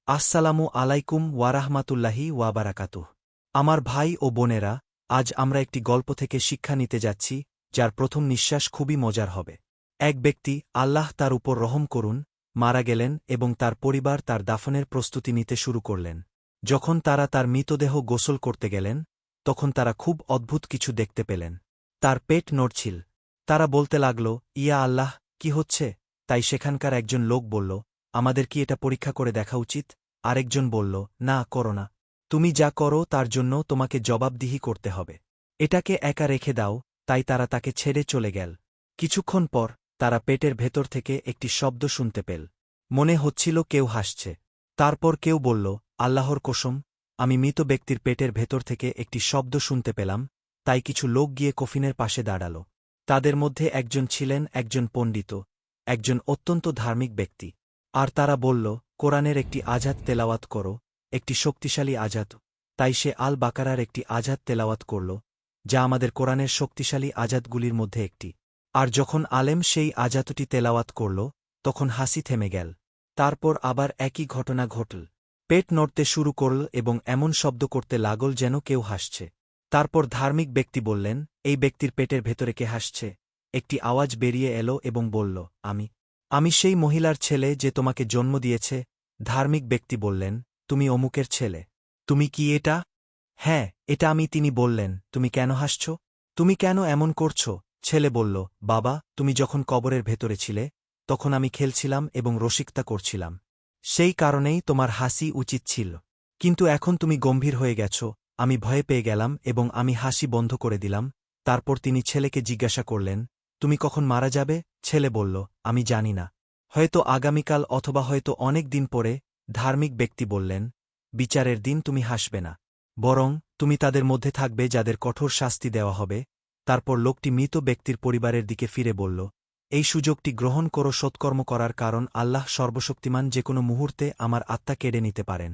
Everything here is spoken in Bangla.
আসসালামু আলাইকুম ওয়ারাহমাতুল্লাহি ওয়াবারাকাতুহ। আমার ভাই ও বোনেরা, আজ আমরা একটি গল্প থেকে শিক্ষা নিতে যাচ্ছি, যার প্রথম নিঃশ্বাস খুবই মজার হবে। এক ব্যক্তি, আল্লাহ তার উপর রহম করুন, মারা গেলেন এবং তার পরিবার তার দাফনের প্রস্তুতি নিতে শুরু করলেন। যখন তারা তার মৃতদেহ গোসল করতে গেলেন, তখন তারা খুব অদ্ভুত কিছু দেখতে পেলেন। তার পেট নড়ছিল। তারা বলতে লাগল, ইয়া আল্লাহ, কি হচ্ছে? তাই সেখানকার একজন লোক বলল, আমাদের কি এটা পরীক্ষা করে দেখা উচিত? আরেকজন বলল, না করো না। তুমি যা করো তার জন্য তোমাকে জবাবদিহি করতে হবে। এটাকে একা রেখে দাও। তাই তারা তাকে ছেড়ে চলে গেল। কিছুক্ষণ পর তারা পেটের ভেতর থেকে একটি শব্দ শুনতে পেল। মনে হচ্ছিল কেউ হাসছে। তারপর কেউ বলল, আল্লাহর কসম, আমি মৃত ব্যক্তির পেটের ভেতর থেকে একটি শব্দ শুনতে পেলাম। তাই কিছু লোক গিয়ে কফিনের পাশে দাঁড়াল। তাদের মধ্যে একজন ছিলেন একজন পণ্ডিত, একজন অত্যন্ত ধার্মিক ব্যক্তি। আর তারা বলল, কোরআনের একটি আযাত তেলাওয়াত করো, একটি শক্তিশালী আযাত। তাই সে আল বাকারার একটি আযাত তেলাওয়াত করল, যা আমাদের কোরআনের শক্তিশালী আযাতগুলির মধ্যে একটি। আর যখন আলেম সেই আযাতটি তেলাওয়াত করল, তখন হাসি থেমে গেল। তারপর আবার একই ঘটনা ঘটল। পেট নড়তে শুরু করল এবং এমন শব্দ করতে লাগল যেন কেউ হাসছে। তারপর ধার্মিক ব্যক্তি বললেন, এই ব্যক্তির পেটের ভেতরে কে হাসছে? একটি আওয়াজ বেরিয়ে এলো এবং বলল, আমি সেই মহিলার ছেলে যে তোমাকে জন্ম দিয়েছে। ধার্মিক ব্যক্তি বললেন, তুমি অমুকের ছেলে। তুমি কি এটা? হ্যাঁ, এটা আমি। তিনি বললেন, তুমি কেন হাসছ? তুমি কেন এমন করছ? ছেলে বলল, বাবা, তুমি যখন কবরের ভেতরে ছিলে, তখন আমি খেলছিলাম এবং রসিকতা করছিলাম। সেই কারণেই তোমার হাসি উচিত ছিল। কিন্তু এখন তুমি গম্ভীর হয়ে গেছ। আমি ভয়ে পেয়ে গেলাম এবং আমি হাসি বন্ধ করে দিলাম। তারপর তিনি ছেলেকে জিজ্ঞাসা করলেন, তুমি কখন মারা যাবে? ছেলে বলল, আমি জানি না। হয়তো আগামীকাল অথবা হয়তো অনেক দিন পরে। ধার্মিক ব্যক্তি বললেন, বিচারের দিন তুমি হাসবে না, বরং তুমি তাদের মধ্যে থাকবে যাদের কঠোর শাস্তি দেওয়া হবে। তারপর লোকটি মৃত ব্যক্তির পরিবারের দিকে ফিরে বলল, এই সুযোগটি গ্রহণ করো সৎকর্ম করার, কারণ আল্লাহ সর্বশক্তিমান, যে কোনো মুহূর্তে আমার আত্মা কেড়ে নিতে পারেন।